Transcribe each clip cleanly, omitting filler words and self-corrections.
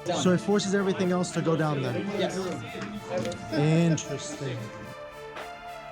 So it forces everything else to go down then. Yes. Interesting.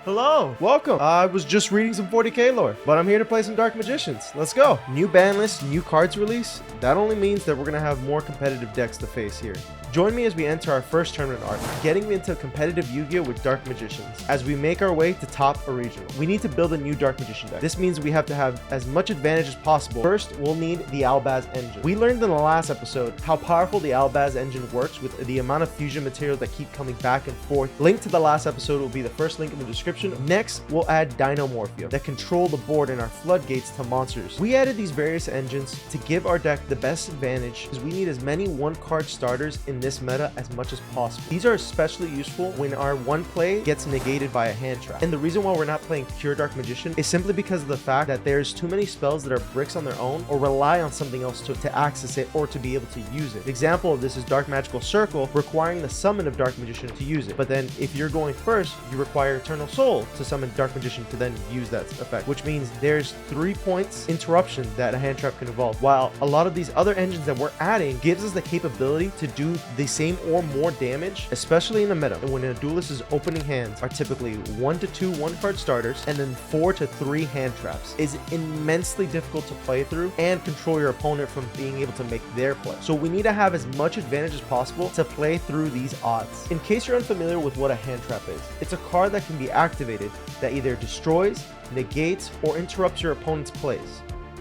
Hello, welcome. I was just reading some 40k lore, but I'm here to play some Dark Magicians. Let's go. New ban list, new cards release. That only means that we're gonna have more competitive decks to face here. Join me as we enter our first tournament arc, getting into competitive Yu-Gi-Oh with Dark Magicians. As we make our way to top a regional, we need to build a new Dark Magician deck. This means we have to have as much advantage as possible. First, we'll need the Albaz engine. We learned in the last episode how powerful the Albaz engine works with the amount of fusion materials that keep coming back and forth. Link to the last episode will be the first link in the description. Next, we'll add Dinomorphia that control the board and our floodgates to monsters. We added these various engines to give our deck the best advantage because we need as many one-card starters in this meta as much as possible. These are especially useful when our one play gets negated by a hand trap. And the reason why we're not playing pure Dark Magician is simply because of the fact that there's too many spells that are bricks on their own or rely on something else to access it or to be able to use it. Example of this is Dark Magical Circle, requiring the summon of Dark Magician to use it. But then if you're going first, you require Eternal Soul to summon Dark Magician to then use that effect, which means there's 3 points interruption that a hand trap can involve. While a lot of these other engines that we're adding gives us the capability to do the same or more damage, especially in the meta. And when a duelist is opening hands are typically 1 to 2 one-card starters and then 4 to 3 hand traps is immensely difficult to play through and control your opponent from being able to make their play. So we need to have as much advantage as possible to play through these odds. In case you're unfamiliar with what a hand trap is, it's a card that can be activated that either destroys, negates, or interrupts your opponent's plays.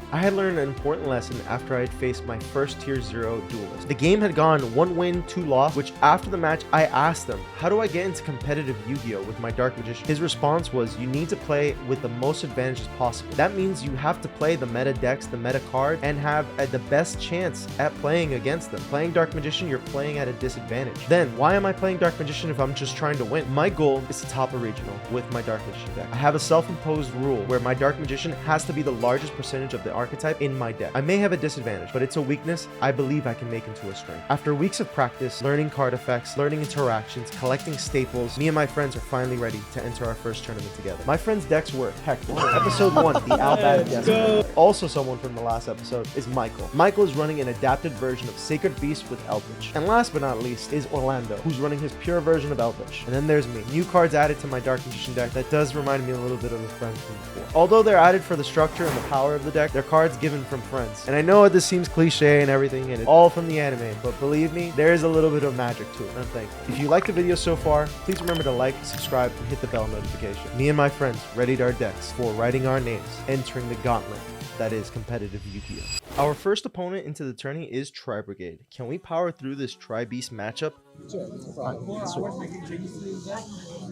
I had learned an important lesson after I had faced my first tier 0 duelist. The game had gone 1 win, 2 loss, which after the match I asked him, how do I get into competitive Yu-Gi-Oh with my Dark Magician? His response was, you need to play with the most advantages possible. That means you have to play the meta decks, the meta card, and have the best chance at playing against them. Playing Dark Magician, you're playing at a disadvantage. Then, why am I playing Dark Magician if I'm just trying to win? My goal is to top a regional with my Dark Magician deck. I have a self-imposed rule where my Dark Magician has to be the largest percentage of the archetype in my deck. I may have a disadvantage, but it's a weakness I believe I can make into a strength. After weeks of practice, learning card effects, learning interactions, collecting staples, me and my friends are finally ready to enter our first tournament together. My friends' decks were hectic. Episode 1, the Albaz deck. Also someone from the last episode is Michael. Michael is running an adapted version of Sacred Beast with Eldritch. And last but not least is Orlando, who's running his pure version of Eldritch. And then there's me. New cards added to my Dark Magician deck that does remind me a little bit of the friends from before. Although they're added for the structure and the power of the deck, they're cards given from friends. And I know this seems cliche and everything, and it's all from the anime, but believe me, there is a little bit of magic to it, and I'm thankful. If you liked the video so far, please remember to like, subscribe, and hit the bell notification. Me and my friends readied our decks for writing our names, entering the gauntlet that is competitive Yu-Gi-Oh! Our first opponent into the tourney is Tri-Brigade. Can we power through this Tri-Beast matchup? Sure.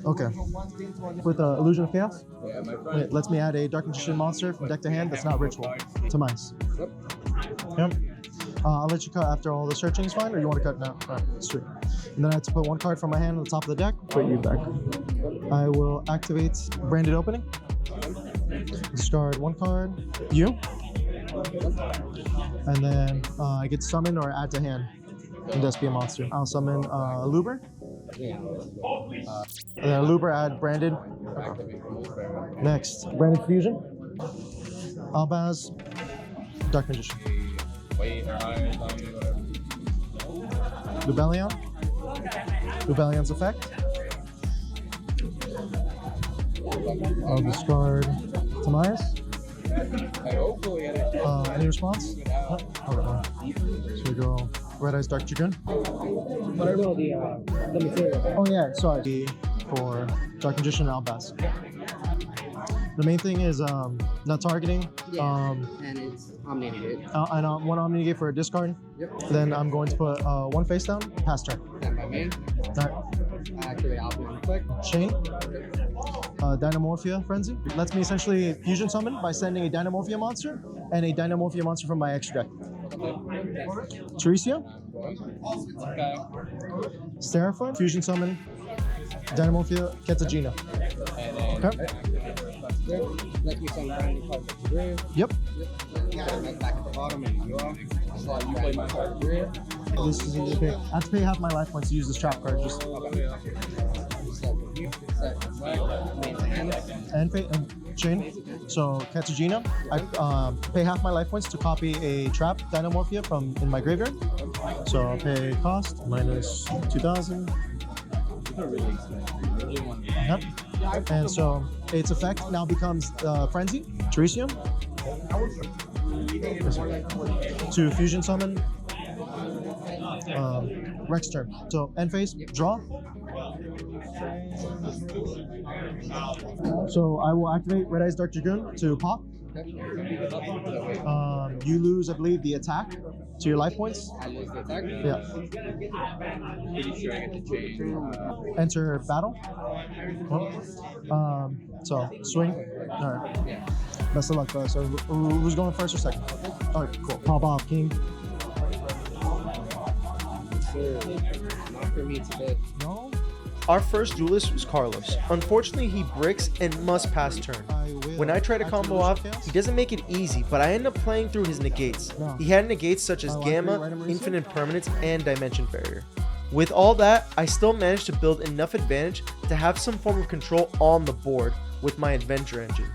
Okay. With Illusion of Chaos? Yeah, my friend. It lets me add a Dark Magician monster from deck to hand that's not ritual to mice. Yep. Yep. I'll let you cut after all the searching is fine, or you want to cut now? Alright, sweet. And then I have to put 1 card from my hand on the top of the deck. Put you back. I will activate Branded Opening. Discard 1 card. You. And then I get summon or add to hand. And just be a monster. I'll summon Luber. And then Luber add Branded. Next, Branded Fusion. Albaz. Dark Magician. Rebellion. Rebellion's effect. I'll discard Tamias. Any response? No? So we go Red Eyes Dark Dragoon. But I know the material. Oh yeah, sorry. For Dark Magician and Albaz. The main thing is not targeting. And it's omni-negate. And 1 omni-negate for a discard. Yep. Then I'm going to put 1 face down, pass turn. And my main. Alright. Activate Alpha on click. Chain. Dinomorphia Frenzy. Lets me essentially fusion summon by sending a Dinomorphia monster and a Dinomorphia monster from my extra deck. Teresia. Seraphon. Fusion summon. Dinomorphia Ketagina. Okay. Let me summon random cards at the grave. Yep. Back at the bottom and you off. So you play my card grave. This is okay. I have to pay half my life points to use this trap card. Just and chain. So Katsujina, I pay half my life points to copy a trap Dynamorphia from in my graveyard. So I'll pay cost minus 2,000. Yep. And so its effect now becomes Frenzy, Teresium. To fusion summon Rex turn. So end phase, draw. So I will activate Red Eyes Dark Dragoon to pop. You lose, I believe, the attack to your life points. I lose the attack. Yeah. Pretty sure I get to change. Enter battle. So swing. All right. Yeah. Best of luck, guys. So who's going first or second? All right, cool. Pop off, King. Sure. Not for me today. No. Our first duelist was Carlos. Unfortunately, he bricks and must pass turn. When I try to combo off, he doesn't make it easy, but I end up playing through his negates. He had negates such as Gamma, Infinite Permanence, and Dimension Barrier. With all that, I still managed to build enough advantage to have some form of control on the board with my Adventure Engine.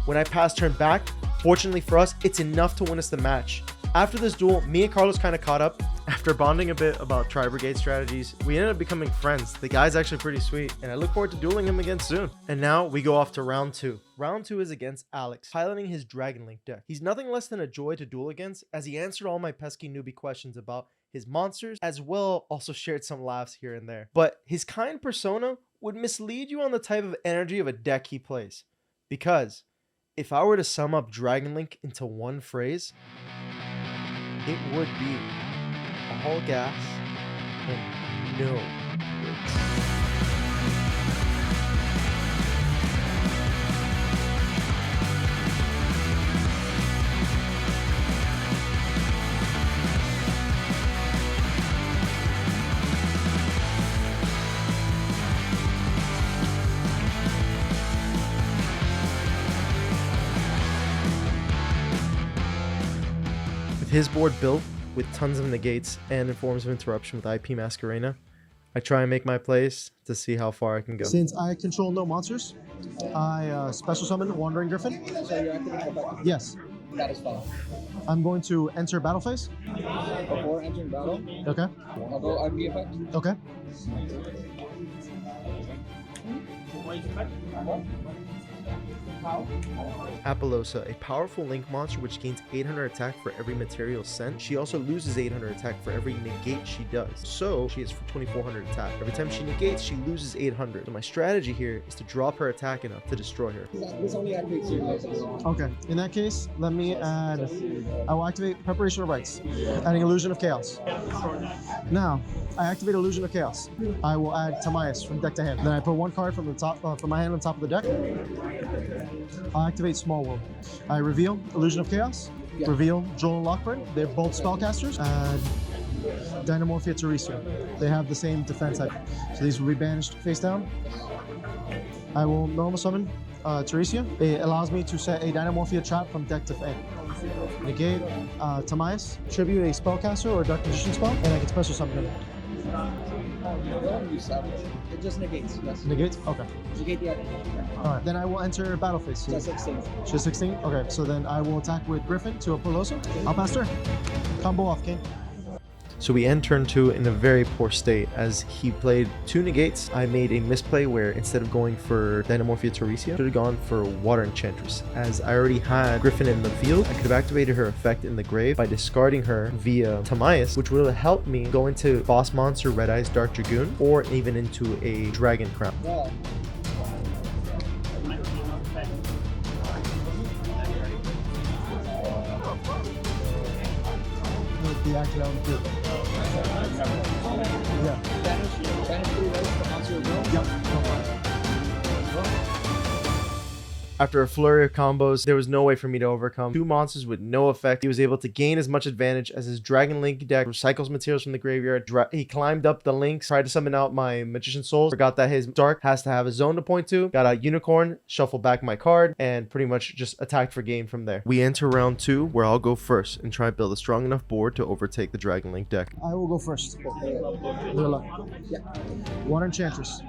When I pass turn back, fortunately for us, it's enough to win us the match. After this duel, me and Carlos kind of caught up. After bonding a bit about Tri-Brigade strategies, we ended up becoming friends. The guy's actually pretty sweet, and I look forward to dueling him again soon. And now we go off to round 2. Round 2 is against Alex, piloting his Dragon Link deck. He's nothing less than a joy to duel against, as he answered all my pesky newbie questions about his monsters, as well also shared some laughs here and there. But his kind persona would mislead you on the type of energy of a deck he plays. Because if I were to sum up Dragon Link into one phrase, it would be all gas and no brakes. With his board built with tons of negates and in forms of interruption with IP Masquerena, I try and make my plays to see how far I can go. Since I control no monsters, I special summon Wandering Griffin. So you're activating the button. Yes. That is fine. I'm going to enter battle phase. Before entering battle, Okay. I'll go IP effect. Okay. Apollosa, a powerful link monster which gains 800 attack for every material sent. She also loses 800 attack for every negate she does. So she has 2400 attack. Every time she negates, she loses 800. So my strategy here is to drop her attack enough to destroy her. This only activates your places. Okay. In that case, let me add. I will activate Preparation of Rites, adding Illusion of Chaos. Now, I activate Illusion of Chaos. I will add Tamias from deck to hand. Then I put one card from the top from my hand on top of the deck. I'll activate Small World. I reveal Illusion of Chaos. Yeah. Reveal Joel and Lockburn. They're both spellcasters. Add Dynamorphia Teresium. They have the same defense type. So these will be banished face down. I will normal summon Teresium. It allows me to set a Dynamorphia trap from deck to hand. Negate Tamias. Tribute a spellcaster or a Dark Magician spell, and I can special summon him. It just negates. Yes. Negate? Okay. Negate the other. Alright. Then I will enter battle phase. Just 16. Just 16? Okay, so then I will attack with Griffin to Apollosa. I'll pass turn. Combo off, King. So we end turn 2 in a very poor state as he played 2 negates. I made a misplay where instead of going for Dynamorphia Teresia, I should have gone for Water Enchantress. As I already had Griffin in the field, I could have activated her effect in the grave by discarding her via Tamias, which would have helped me go into boss monster Red Eyes Dark Dragoon or even into a Dragon Crown. Well, Deactivate on the field. Yeah. banish 3 rays to monster room. Yep. After a flurry of combos, there was no way for me to overcome 2 monsters with no effect. He was able to gain as much advantage as his Dragon Link deck recycles materials from the graveyard. He climbed up the links, tried to summon out my Magician Souls, forgot that his Dark has to have a zone to point to, got out Unicorn, shuffled back my card, and pretty much just attacked for game from there. We enter round 2, where I'll go first and try and build a strong enough board to overtake the Dragon Link deck. I will go first. Good luck. Yeah. Water Enchantress.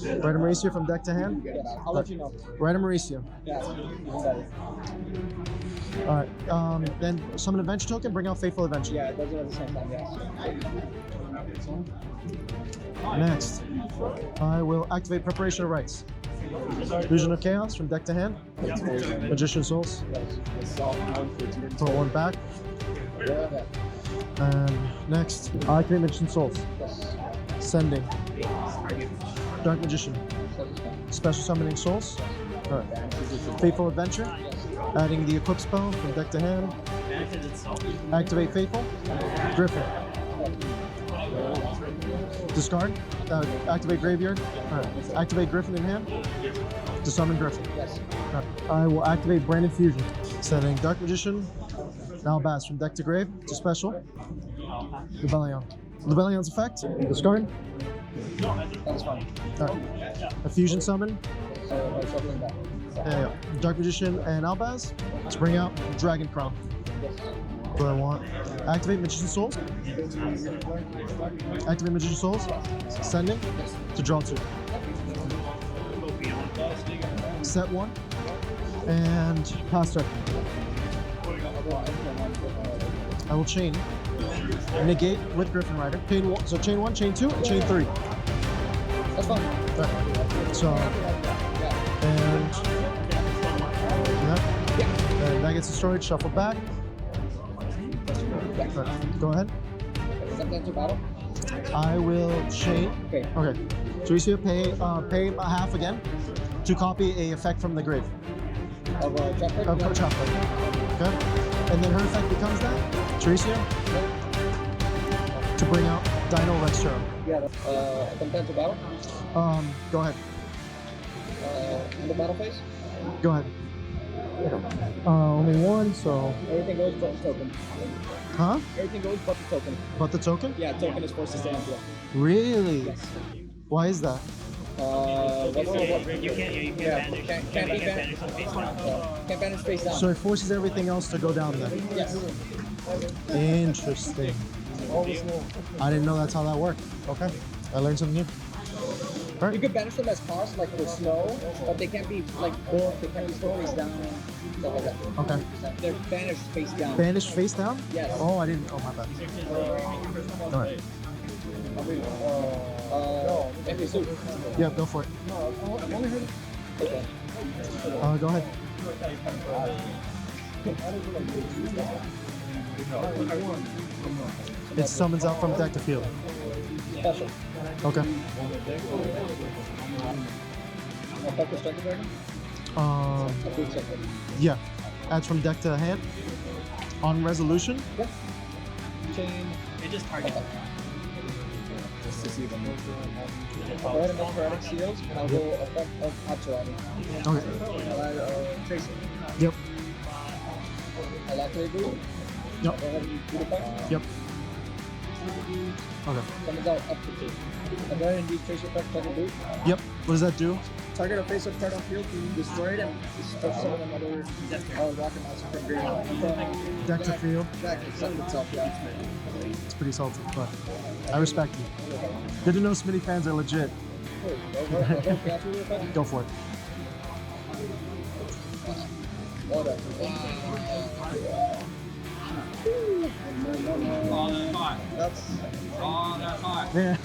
Random Mauricio from deck to hand. Yeah, I'll let you know. Random Mauricio. Yeah, even better. Alright, then summon Adventure token, bring out Faithful Adventure. Yeah, it does it at the same time, yes. Next, I will activate Preparation of Rites. Fusion of Chaos from deck to hand. Magician Souls. Put one back. And next, I activate Magician Souls. Sending. Dark Magician. Special Summoning Souls. Alright. Faithful Adventure. Adding the Equip spell from deck to hand. Activate Faithful. Griffin. Discard. Activate Graveyard. Alright. Activate Griffin in hand. To summon Griffin. Alright. I will activate Branded Fusion. Setting Dark Magician. Albaz from deck to grave to special. Lebellion. Lebellion's effect. Discard. That's fine. Alright. A fusion summon. Shuffling back. Yeah. Dark Magician and Albaz to bring out Dragon Crown. What do I want? Activate Magician Souls. Activate Magician Souls. Sending to draw 2. Set 1. And pass turn. I will chain. Negate with Griffin Rider. Chain 1, so chain 1, chain 2, and chain 3. That's fine. Right. So, and that gets destroyed. Shuffle back. Right. Go ahead. Something to battle? I will chain. Okay. Okay. Teresa, pay a half again to copy a effect from the grave. Of Chopper? Of Chopper. Okay. And then her effect becomes that. Teresa, to bring out Dino Rex Churro. Yeah. Content to battle? Go ahead. In the battle phase? Go ahead. Only one, so. Everything goes but the token. Huh? Everything goes but the token. But the token? Yeah, token is forced to stay on field. Really? Yes. Why is that? What's the what? You can't be banished. Can't be banished face down. Can't banish face down. So it forces everything else to go down then. Yes. Interesting. I didn't know that's how that worked. Okay. I learned something new. All You right. could banish them as cost, like for snow, but they can't be like they can't be stored face down, stuff like that. Okay. They're banished face down. Banished face down? Yes. Oh, I didn't. Oh, my bad. All right. EP2. Yeah, go for it. Okay. Go ahead. It summons out from deck to field. Special. Okay. Effect the Striker Dragon? Um, A big second. yeah. Adds from deck to hand. On resolution. Yeah. Chain. It just targets. Just to see them. I'll go ahead and make Paratic Seals, and I'll go effect of Astra. Okay. I'll add Tracer. Yep. I'll activate Duel. Yep. Go ahead and do the fight. Yep. Okay. Comes out up to 2. I'll go ahead and use Tracer effect, target Duel. Yep. What does that do? Target a face-up card on field to destroy it and destroy some of another rocket monster from green. Deck to field. Exactly, something itself, yeah. It's pretty salty, but I respect you. Good to know Smitty fans are legit. Go for it. Order. That's Yeah.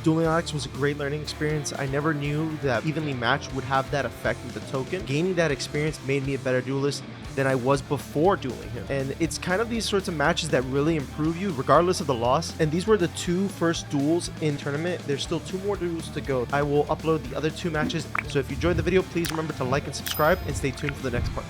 Dueling Onyx was a great learning experience. I never knew that evenly matched would have that effect with the token. Gaining that experience made me a better duelist than I was before dueling him. And it's kind of these sorts of matches that really improve you regardless of the loss. And these were the 2 first duels in tournament. There's still 2 more duels to go. I will upload the other 2 matches. So if you enjoyed the video, please remember to like and subscribe and stay tuned for the next part.